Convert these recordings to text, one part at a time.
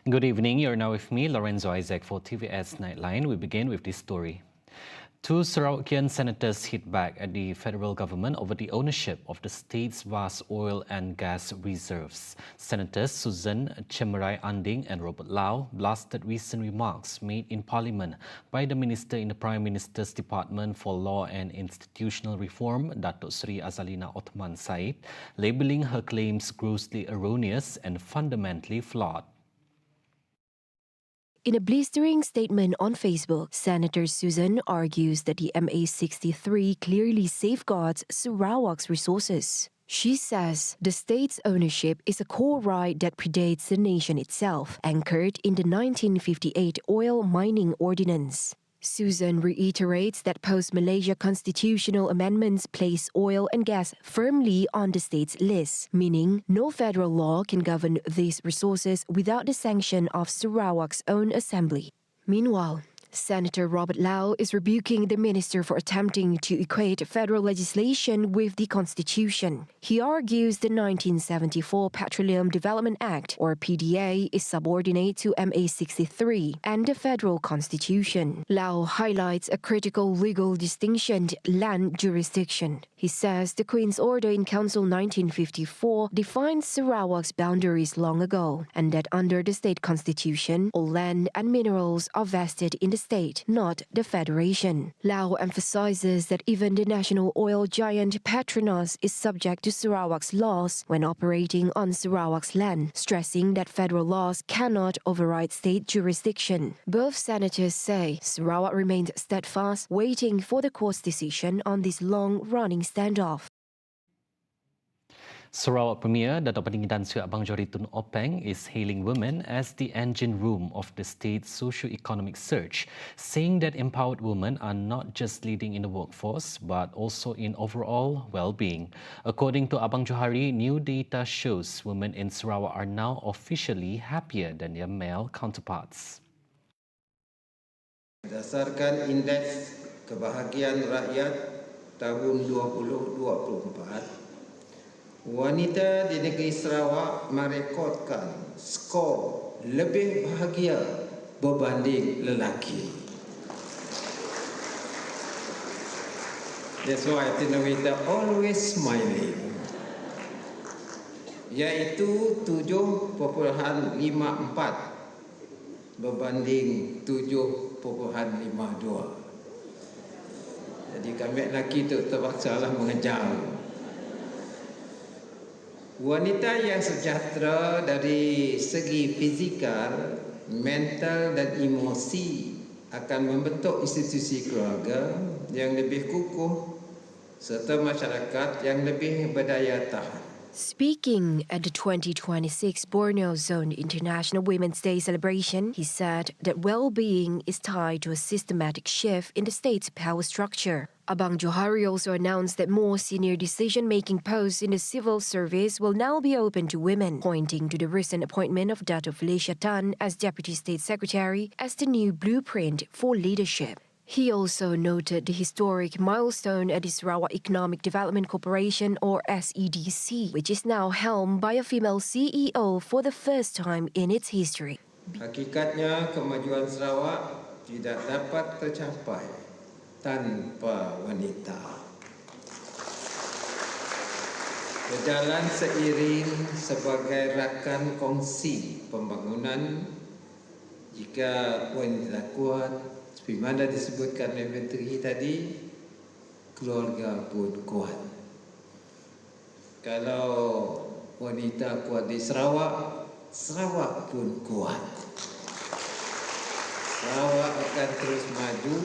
Good evening. You're now with me, Lorenzo Isaac, for TVS Nightline. We begin with this story. Two Sarawakian senators hit back at the federal government over the ownership of the state's vast oil and gas reserves. Senators Susan Chemerai Anding and Robert Lau blasted recent remarks made in Parliament by the Minister in the Prime Minister's Department for Law and Institutional Reform, Datuk Seri Azalina Othman Said, labelling her claims grossly erroneous and fundamentally flawed. In a blistering statement on Facebook, Senator Susan argues that the MA63 clearly safeguards Sarawak's resources. She says the state's ownership is a core right that predates the nation itself, anchored in the 1958 Oil Mining Ordinance. Susan reiterates that post-Malaysia constitutional amendments place oil and gas firmly on the state's list, meaning no federal law can govern these resources without the sanction of Sarawak's own assembly. Meanwhile, Senator Robert Lau is rebuking the minister for attempting to equate federal legislation with the Constitution. He argues the 1974 Petroleum Development Act, or PDA, is subordinate to MA63 and the federal Constitution. Lau highlights a critical legal distinction, land jurisdiction. He says the Queen's Order in Council 1954 defined Sarawak's boundaries long ago, and that under the state constitution, all land and minerals are vested in the state, not the Federation. Lau emphasizes that even the national oil giant Petronas is subject to Sarawak's laws when operating on Sarawak's land, stressing that federal laws cannot override state jurisdiction. Both senators say Sarawak remains steadfast, waiting for the court's decision on this long-running standoff. Sarawak Premier Datuk Patinggi Tan Sri Abang Johari Tun Openg is hailing women as the engine room of the state's socio-economic surge, saying that empowered women are not just leading in the workforce but also in overall well-being. According to Abang Johari, new data shows women in Sarawak are now officially happier than their male counterparts. Berdasarkan Indeks Kebahagiaan Rakyat tahun 2024, wanita di negeri Sarawak merekodkan skor lebih bahagia berbanding lelaki. That's why wanita always smiling. Iaitu 7.54 berbanding 7.52. Jadi kami lelaki itu terpaksalah mengejar. Wanita yang sejahtera dari segi fizikal, mental dan emosi akan membentuk institusi keluarga yang lebih kukuh serta masyarakat yang lebih berdaya tahan. Speaking at the 2026 Borneo Zone International Women's Day celebration, he said that well-being is tied to a systematic shift in the state's power structure. Abang Johari also announced that more senior decision-making posts in the civil service will now be open to women, pointing to the recent appointment of Dato' Felicia Tan as Deputy State Secretary as the new blueprint for leadership. He also noted the historic milestone at the Sarawak Economic Development Corporation, or SEDC, which is now helmed by a female CEO for the first time in its history. Hakikatnya kemajuan Sarawak tidak dapat tercapai tanpa wanita. Berjalan seiring sebagai rakan kongsi pembangunan, jika wanita kuat, seperti mana disebutkan oleh Menteri tadi, keluarga pun kuat. Kalau wanita kuat di Sarawak, Sarawak pun kuat. Sarawak akan terus maju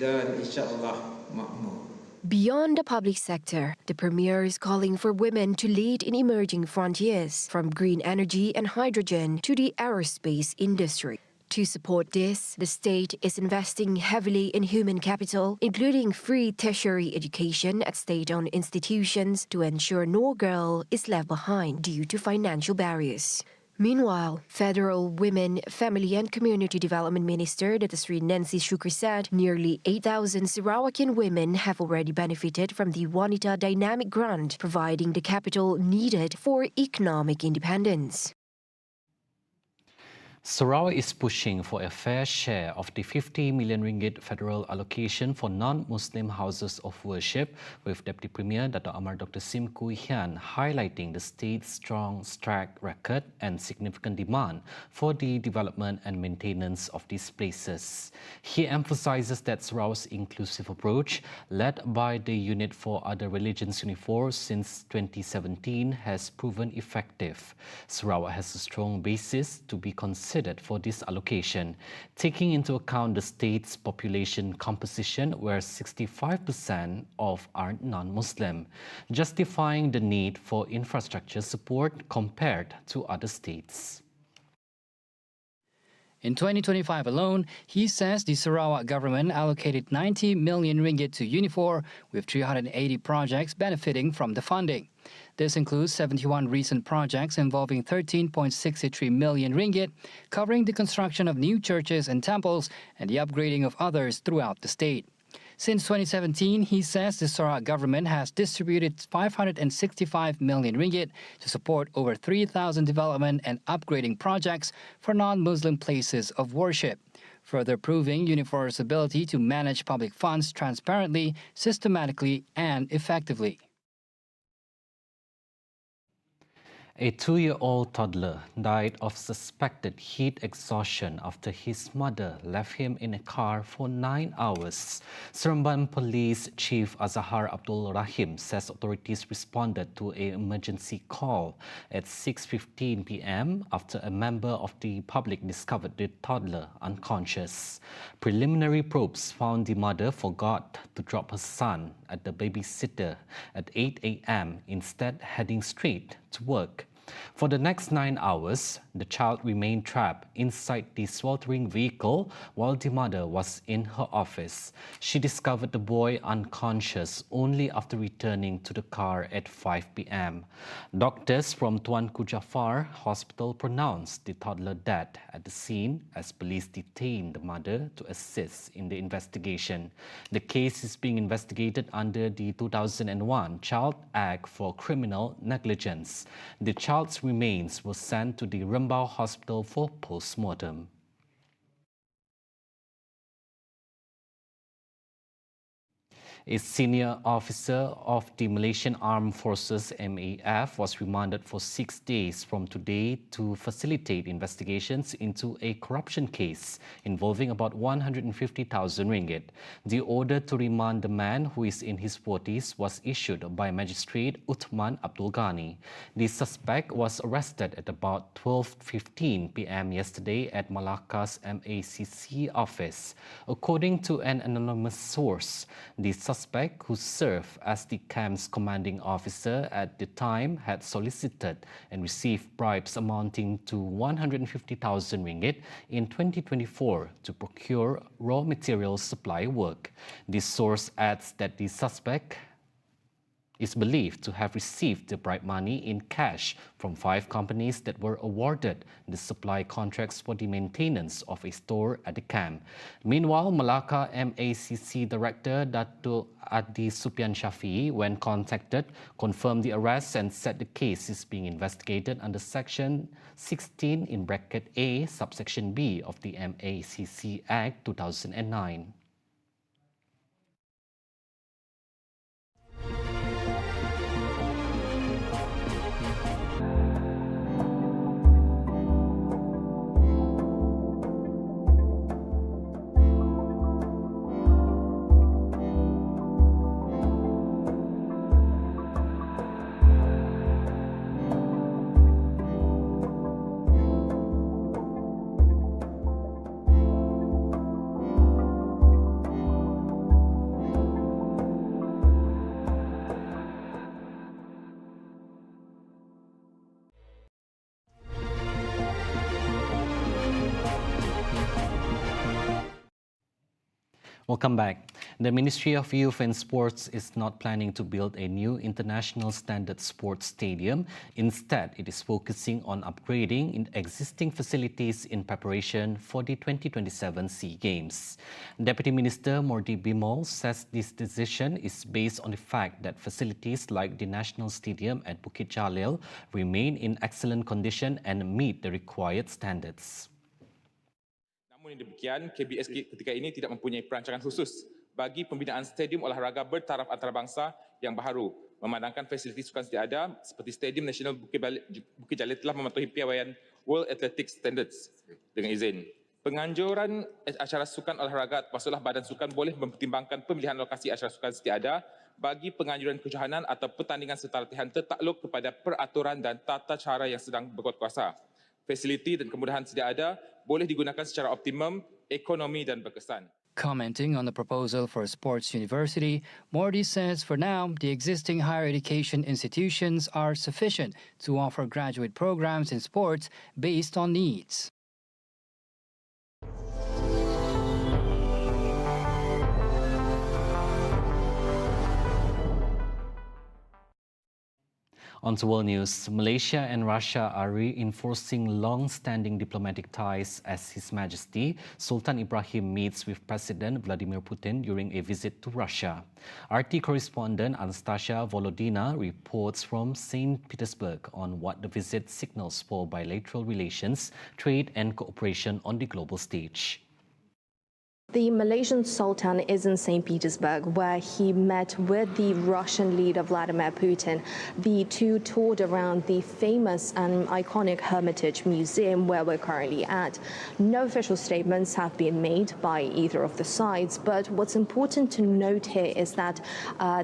dan insya-Allah makmur. Beyond the public sector, the Premier is calling for women to lead in emerging frontiers, from green energy and hydrogen to the aerospace industry. To support this, the state is investing heavily in human capital, including free tertiary education at state-owned institutions to ensure no girl is left behind due to financial barriers. Meanwhile, Federal Women, Family and Community Development Minister Datuk Seri Nancy Shukri said nearly 8,000 Sarawakian women have already benefited from the Wanita Dynamic Grant, providing the capital needed for economic independence. Sarawak is pushing for a fair share of the 50 million ringgit federal allocation for non-Muslim houses of worship, with Deputy Premier Dato' Amar Dr. Sim Koo Hian highlighting the state's strong track record and significant demand for the development and maintenance of these places. He emphasizes that Sarawak's inclusive approach, led by the Unit for Other Religions Unifor since 2017, has proven effective. Sarawak has a strong basis to be considered for this allocation, taking into account the state's population composition, where 65% of are non-Muslim, justifying the need for infrastructure support compared to other states. In 2025 alone, he says the Sarawak government allocated 90 million ringgit to Unifor, with 380 projects benefiting from the funding. This includes 71 recent projects involving 13.63 million ringgit, covering the construction of new churches and temples and the upgrading of others throughout the state. Since 2017, he says the Sarawak government has distributed 565 million ringgit to support over 3,000 development and upgrading projects for non-Muslim places of worship, further proving Unifor's ability to manage public funds transparently, systematically, and effectively. A 2-year-old toddler died of suspected heat exhaustion after his mother left him in a car for 9 hours. Seremban Police Chief Azahar Abdul Rahim says authorities responded to an emergency call at 6:15 p.m. after a member of the public discovered the toddler unconscious. Preliminary probes found the mother forgot to drop her son at the babysitter at 8 a.m., instead heading straight to work. For the next 9 hours, the child remained trapped inside the sweltering vehicle while the mother was in her office. She discovered the boy unconscious only after returning to the car at 5 p.m. Doctors from Tuanku Jafar Hospital pronounced the toddler dead at the scene as police detained the mother to assist in the investigation. The case is being investigated under the 2001 Child Act for criminal negligence. The child's remains were sent to the Rembau Hospital for post-mortem. A senior officer of the Malaysian Armed Forces MAF was remanded for 6 days from today to facilitate investigations into a corruption case involving about 150,000 ringgit. The order to remand the man, who is in his 40s, was issued by Magistrate Uthman Abdul Ghani. The suspect was arrested at about 12:15 p.m. yesterday at Malacca's MACC office. According to an anonymous source, the suspect, who served as the camp's commanding officer at the time, had solicited and received bribes amounting to 150,000 ringgit in 2024 to procure raw materials supply work. This source adds that the suspect is believed to have received the bribe money in cash from 5 companies that were awarded the supply contracts for the maintenance of a store at the camp. Meanwhile, Malacca MACC Director Dato' Adi Supian Shafi'i, when contacted, confirmed the arrest and said the case is being investigated under Section 16 in bracket A, subsection B of the MACC Act 2009. Welcome back. The Ministry of Youth and Sports is not planning to build a new international standard sports stadium. Instead, it is focusing on upgrading existing facilities in preparation for the 2027 SEA Games. Deputy Minister Mordi Bimol says this decision is based on the fact that facilities like the National Stadium at Bukit Jalil remain in excellent condition and meet the required standards. Namun demikian, KBS ketika ini tidak mempunyai perancangan khusus bagi pembinaan stadium olahraga bertaraf antarabangsa yang baharu. Memandangkan fasiliti sukan sedia ada seperti Stadium Nasional Bukit Jalil telah mematuhi piawaian World Athletics Standards dengan izin. Penganjuran acara sukan olahraga maksudlah badan sukan boleh mempertimbangkan pemilihan lokasi acara sukan sedia ada bagi penganjuran kejohanan atau pertandingan serta latihan tertakluk kepada peraturan dan tata cara yang sedang berkuat kuasa. Fasiliti dan kemudahan sedia ada boleh digunakan secara optimum, ekonomi dan berkesan. Commenting on the proposal for a sports university, Mordi says for now, the existing higher education institutions are sufficient to offer graduate programs in sports based on needs. On to world news, Malaysia and Russia are reinforcing long-standing diplomatic ties as His Majesty Sultan Ibrahim meets with President Vladimir Putin during a visit to Russia. RT correspondent Anastasia Volodina reports from St. Petersburg on what the visit signals for bilateral relations, trade and cooperation on the global stage. The Malaysian Sultan is in St. Petersburg, where he met with the Russian leader Vladimir Putin. The two toured around the famous and iconic Hermitage Museum, where we're currently at. No official statements have been made by either of the sides, but what's important to note here is that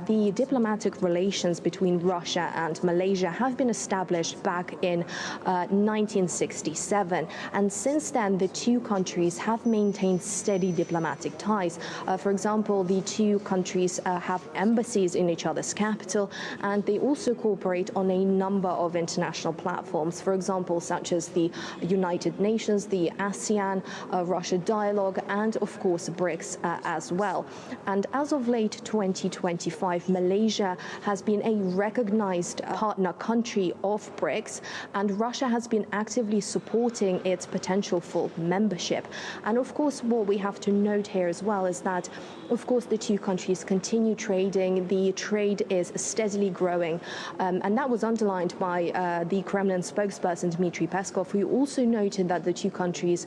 the diplomatic relations between Russia and Malaysia have been established back in 1967, and since then the two countries have maintained steady diplomatic ties. For example, the two countries have embassies in each other's capital, and they also cooperate on a number of international platforms, for example, such as the United Nations, the ASEAN, Russia Dialogue, and of course BRICS as well. And as of late 2025, Malaysia has been a recognized partner country of BRICS, and Russia has been actively supporting its potential full membership. And of course, what we have to note here as well is that, of course, the two countries continue trading. The trade is steadily growing, and that was underlined by the Kremlin spokesperson Dmitry Peskov, who also noted that the two countries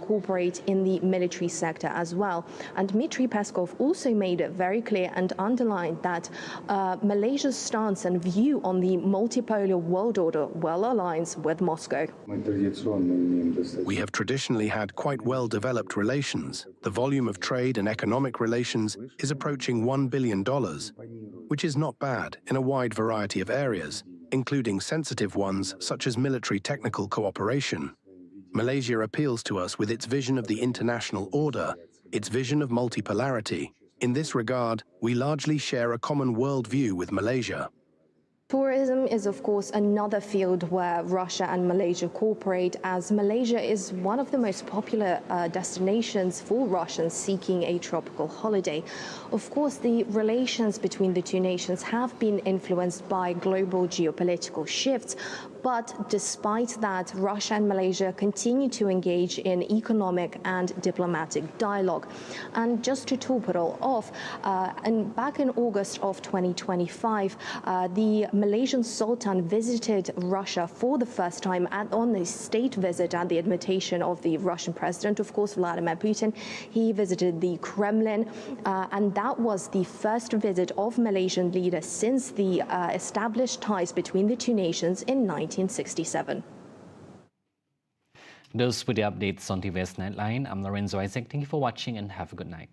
cooperate in the military sector as well. And Dmitry Peskov also made it very clear and underlined that Malaysia's stance and view on the multipolar world order well aligns with Moscow. We have traditionally had quite well-developed relations. The volume of trade and economic relations is approaching $1 billion, which is not bad in a wide variety of areas, including sensitive ones such as military technical cooperation. Malaysia appeals to us with its vision of the international order, its vision of multipolarity. In this regard, we largely share a common worldview with Malaysia. Tourism is, of course, another field where Russia and Malaysia cooperate, as Malaysia is one of the most popular destinations for Russians seeking a tropical holiday. Of course, the relations between the two nations have been influenced by global geopolitical shifts, but despite that, Russia and Malaysia continue to engage in economic and diplomatic dialogue. And just to top it all off, back in August of 2025, the Malaysian Sultan visited Russia for the first time on a state visit at the invitation of the Russian president, of course, Vladimir Putin. He visited the Kremlin, and that was the first visit of Malaysian leader since the established ties between the two nations in 1967. Those were the updates on TVS Nightline. I'm Lorenzo Isaac. Thank you for watching and have a good night.